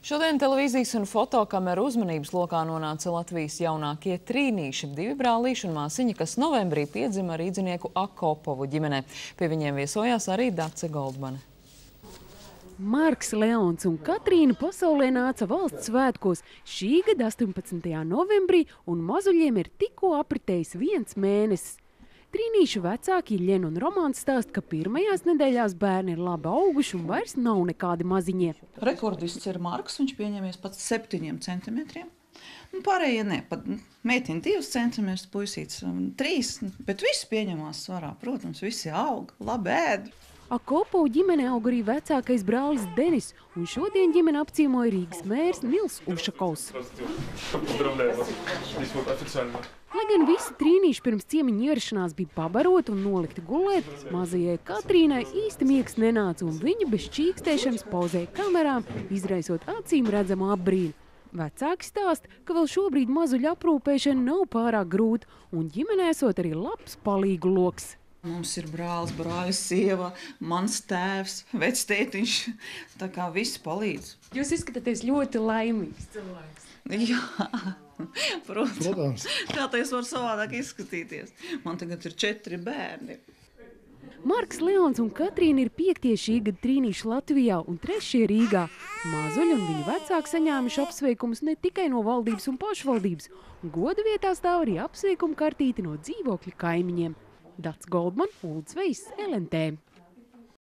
Šodien televīzijas un fotokameru uzmanības lokā nonāca Latvijas jaunākie trīnīši, 2 brālīši un māsiņa, kas novembrī piedzima rīdzinieku Akopovu ģimenē. Pie viņiem viesojās arī Dace Goldmane. Marks, Leons un Katrīna pasaulē nāca valsts svētkos šī gada 18. novembrī, un mazuļiem ir tikko apritējis 1 mēnesis. Trīnīšu vecāki Iļena un Romāns stāst, ka pirmajās nedēļās bērni ir labi auguši un vairs nav nekādi maziņie. Rekordists ir Marks, viņš pieņemies pats 7 centimetriem. Pārējie ne, pat meitiņa 2 centimetrus, puisīts 3, bet visi pieņemās svarā. Protams, visi aug, labi ēd. Akopovu ģimene aug arī vecākais brālis Denis, un šodien ģimene apciemoja Rīgas mērs Nils Ušakovs. Lai gan visi trīnīši pirms ciemiņu ierašanās bija pabaroti un nolikti gulēt, mazajai Katrīnai īsti miegs nenāca, un viņa bez čīkstēšanas pauzēja kamerām, izraisot acīm redzamu apbrīnu. Vecāki stāst, ka vēl šobrīd mazuļu aprūpēšana nav pārāk grūta, un ģimenē esot arī labs palīgu loks. Mums ir brālis, brāļa sieva, mans tēvs, vectētiņš, tā kā visi palīdz. Jūs izskatāties ļoti laimīgs cilvēks. Jā, protams. Kā tas var savādāk izskatīties? Man tagad ir 4 bērni. Marks, Leons un Katrīna ir 5. šī gada trīnīši Latvijā un 3. Rīgā. Mazuļi un viņu vecāki saņēmuši apsveikumus ne tikai no valdības un pašvaldības. Goda vietā stāv arī apsveikumu kartīti no dzīvokļa kaimiņiem. Dace Goldmane, Ulds Veiss, LNT.